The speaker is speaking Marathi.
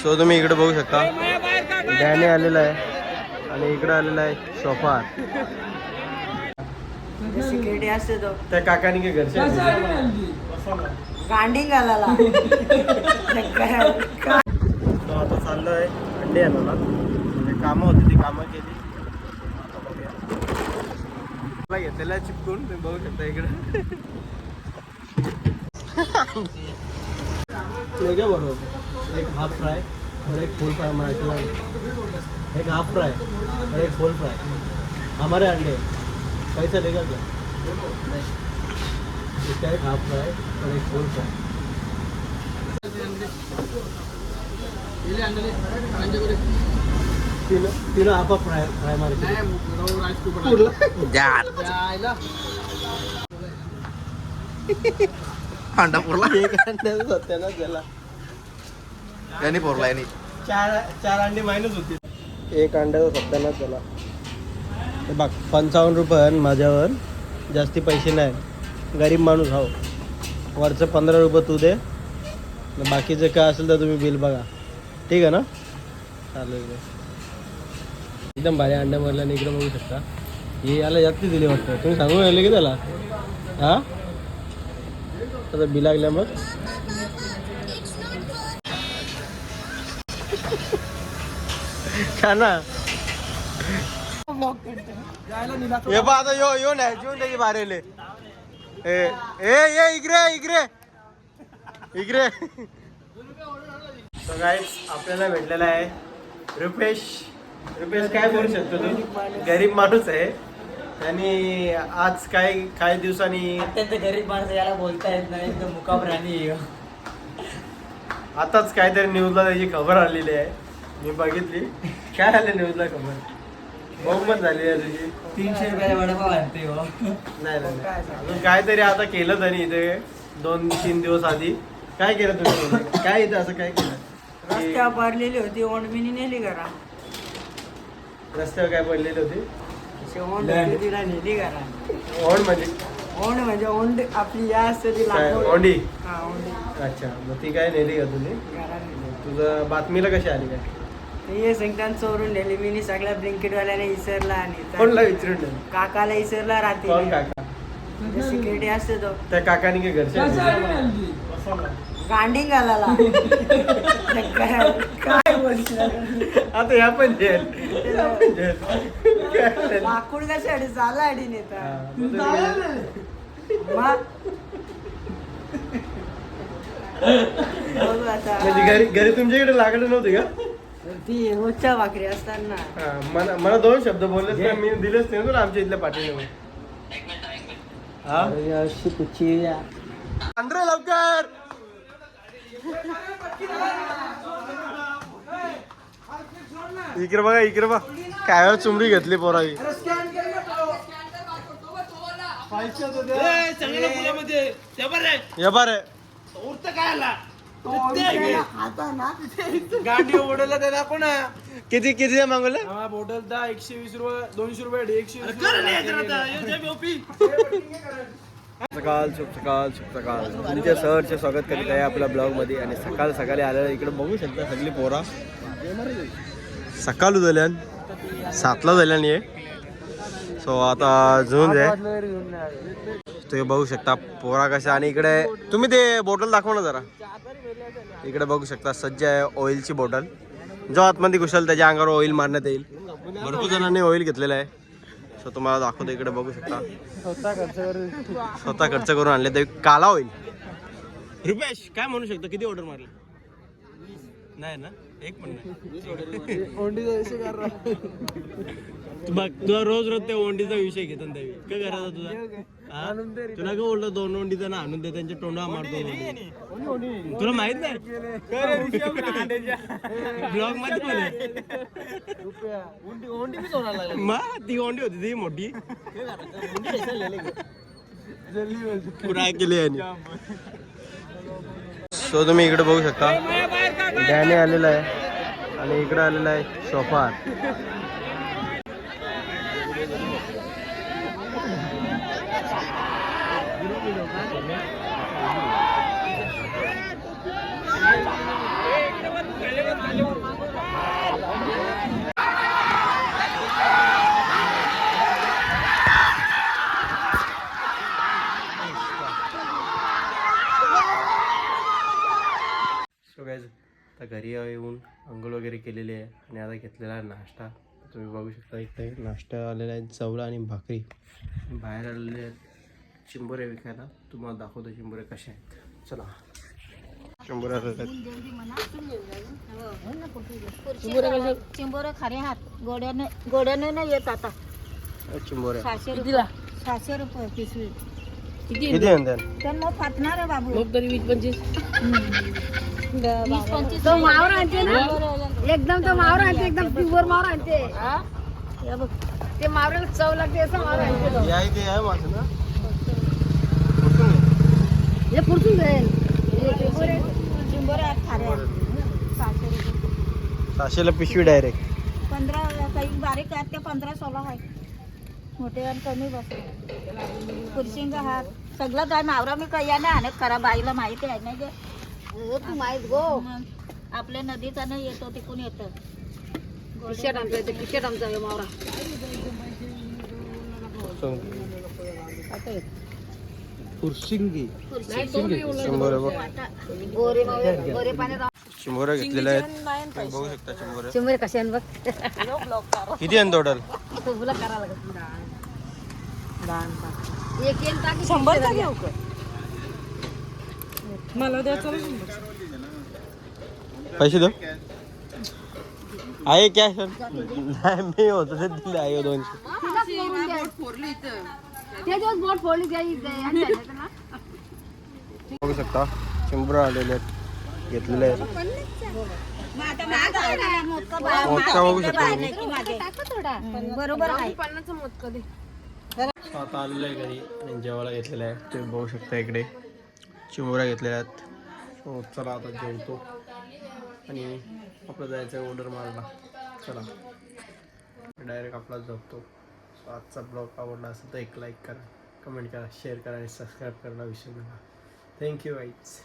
सो तुम्ही इकडे बघू शकता डॅनी आलेला आहे आणि इकडे आलेला आहे सोफा. सिक्युरिटी असते तो त्या काकानी काय घरच्या गांडी घालायला. तो आता चाललोय अंडे आणायला. म्हणजे कामं होती ती कामं केली. आता घेतलेला चिपकून तुम्ही बघू शकता इकडे. क्या बरोबर एक हाफ फ्राय और एक फुल फ्राय मारा. एक हाफ फ्राय और एक फुल फ्राय. हमारे अंडे पैसा लेगा क्या? इसका एक हाफ फ्राय और एक फुल फ्राय. तीन हाफ फ्राय फ्राय मारे. अंडा पुरला. एक अंड्या सत्यानाच झाला. यानी पोरला यानी चार अंडे मायनस होती. एक अंड्याचा सत्यानाच झाला. हे बघ 55 रुपये माझ्यावर जास्ती पैसे नाही. गरीब माणूस हो. वरचं 15 रुपये तू दे. बाकीचं काय असेल तर तुम्ही बिल बघा. ठीक आहे ना? चालेल. एकदम भारी अंडा मारला. आणि इकडे बघू शकता हे याला जास्ती दिली वाटतं. तुम्ही सांगून राहिले की त्याला हां आता बिलागल्या मग छान. हे बा आता यो नाही जेवण त्याची बारेले. ए इकडे So guys, आपल्याला भेटलेला आहे रुपेश. काय बोलू शकतो तू? गरीब माणूस आहे आणि आज काही दिवसांनी अत्यंत गरीब माणसं याला बोलता येत नाही. एकदम मुकाम राणी. आताच काहीतरी न्यूजला त्याची खबर आलेली आहे. मी बघितली. काय आलं न्यूजला खबर? बहुमत झाली आहे तुझी. 300 रुपयाला वडापाव आणते. नाही अजून काहीतरी आता केलं तरी इथे 2-3 दिवस आधी. काय केलं तुम्ही? काय इथं असं काय केलं? रस्त्यावर पडलेली होती. ओंडमिनी नेली घरा. रस्त्यावर काय पडलेली होती? ओंड होती तिला नेली घरा. ओंड म्हणजे ओंड आपली या असते ती काय? लाकूड. ओंडी. हा ओंडी अच्छा मग ती काय नेली का तुझी? घरा नेली. तुझं बातमीला कशी आली काय? ते संगतान चोरून नेली. मी सगळ्या ब्लिंकेटवाल्याने इसरला. आणि कोणला विचारून नाही? काकाला इसरला रात्री. कोण काका? सिक्युरिटी असते तो त्या काकानी काय घरच्या गांडी घालायला. काय बोलतो आता या पण जेल. लाकूड कशासाठी झाला अडी नेता. बघू आता. म्हणजे घरी तुमच्याकडे लाकडं नव्हती का? ती रोजच्या भाकरी असताना. मला 2 शब्द बोललेच नाही. मी दिलेच नाही तुला आमच्या इथल्या पाठीने. अशी कुची अंद्रे लवकर. इकडे बघा काय चुमडी घेतली पोरावी. या बारे गाडी ओढला त्याला कोण किती मागवलं? बॉटल 120 रुपये 200 रुपये 120. सकाळ तुमच्या सहर्ष स्वागत करीत आहे आपल्या ब्लॉगमध्ये. आणि सकाळी आलेलं इकडे बघू शकता सगळी पोरा. सकाळ झाल्यान 7ला झाल्यान ये. सो आता झोन आहे तुम्ही बघू शकता पोरा कशा. आणि इकडे तुम्ही ते बॉटल दाखवा ना जरा. इकडे बघू शकता सज्ज आहे ऑइलची बॉटल. जो आतमध्ये घुसल त्याच्या अंगावर ऑइल मारण्यात येईल. भरपूर जणांनी ऑइल घेतलेलं आहे. सो तुम्हाला दाखवतो. इकडे बघू शकता स्वतः खर्च करून आणले ते काला ऑइल. रुपेश काय म्हणू शकतो? किती ऑर्डर मारले? नाही ना एक पण नाही. बघ तुला रोज ते ओंडीचा विषय घेतो त्यावेळी काय करायचा तुझा? तुला काय बोलतो 2 ओंडीचा ना आणून दे. त्यांच्या तोंडा मारतो. तुला माहित नाही ब्लॉग मध्ये मग ती ओंडी होती ती मोठी पुरा केली आहे. सो तुम्ही इकडे बघू शकता डॅनी आलेला आहे आणि इकडे आलेला आहे सोफा. सो गाईज आता घरी येऊन अंघोळ वगैरे केलेली आहे आणि आता घेतलेला आहे नाश्ता. तुम्ही बघू शकता इथे नाश्ता आलेला आहे, चवळा आणि भाकरी. बाहेर आलेले आहेत चिंबोरे विकायला. तुम्हाला दाखवतो चिंबोरे कसे आहेत. चला चिंबोरे आलेले आहेत. चिंबोरे खरे हात गोड्याने नाही येत आता. चिंबोरे 600 रुपये पिशवी. किती आहे त्यात? तर मग फाटणार आहे बाबू. तरी 20-25. 20-25 तो मावर आणते ना एकदम, तो मावर आणते एकदम प्युअर मावर आणते. हे बघ ते मावराला चव लागते असं मावर आणते तो. या इथे आहे माझं ना. हे पुरसून जाईल. चिंबोरे आहेत खरे आहेत. 600 रुपये. 600ला पिशवी डायरेक्ट. 15 काही बारीक आहेत ते 15-16 आहे. मोठे आणि कमी बसले. कुर्शिंग हात सगळं काय मावरा मी काही नाही आणत. खरा बाईला माहिती आहे नाही गे. तू माहित गो मग आपल्या नदीचा नाही येतो तिकून येतं. किशेट आमचा येते, किशेट आमचा आहे मावरा. कुर्सिंगी कुर्शिंग चिंबोरे बघ. गोरे मावरे गोरे पाण्यात चिंबोरे घेतलेले आहेत. तुम्ही बघू शकता चिंबोरे. चिंबरे कसे आहे बघ. किती आहे टोटल? तुला करा लागत एक येईल टाकी 100 चा घेऊ का? मला द्यायचं पैसे दो आहे कॅश. नाही मी होतो ते दिले आहे 200. ते दिवस बोट फोडली बघू शकता चिंबोरे आलेले आहेत, घेतलेले आहेत. मग आता महाग आहे ना, मोजकं मोजकं बघू शकता बाय तुम्ही. नाही की मागे. बरोबर आहे. आता आलेलं आहे घरी आणि जेवायला घेतलेलं आहे. तुम्ही बघू शकता इकडे चिंबोऱ्या घेतलेल्या आहेत. हो चला आता जेवतो आणि आपलं जायचं ऑर्डर मारायला. चला डायरेक्ट आपला झोपतो. सो आजचा ब्लॉग आवडला असेल तर एक लाईक करा, कमेंट करा, शेअर करा आणि सबस्क्राईब करायला विसरू नका. Thank you guys.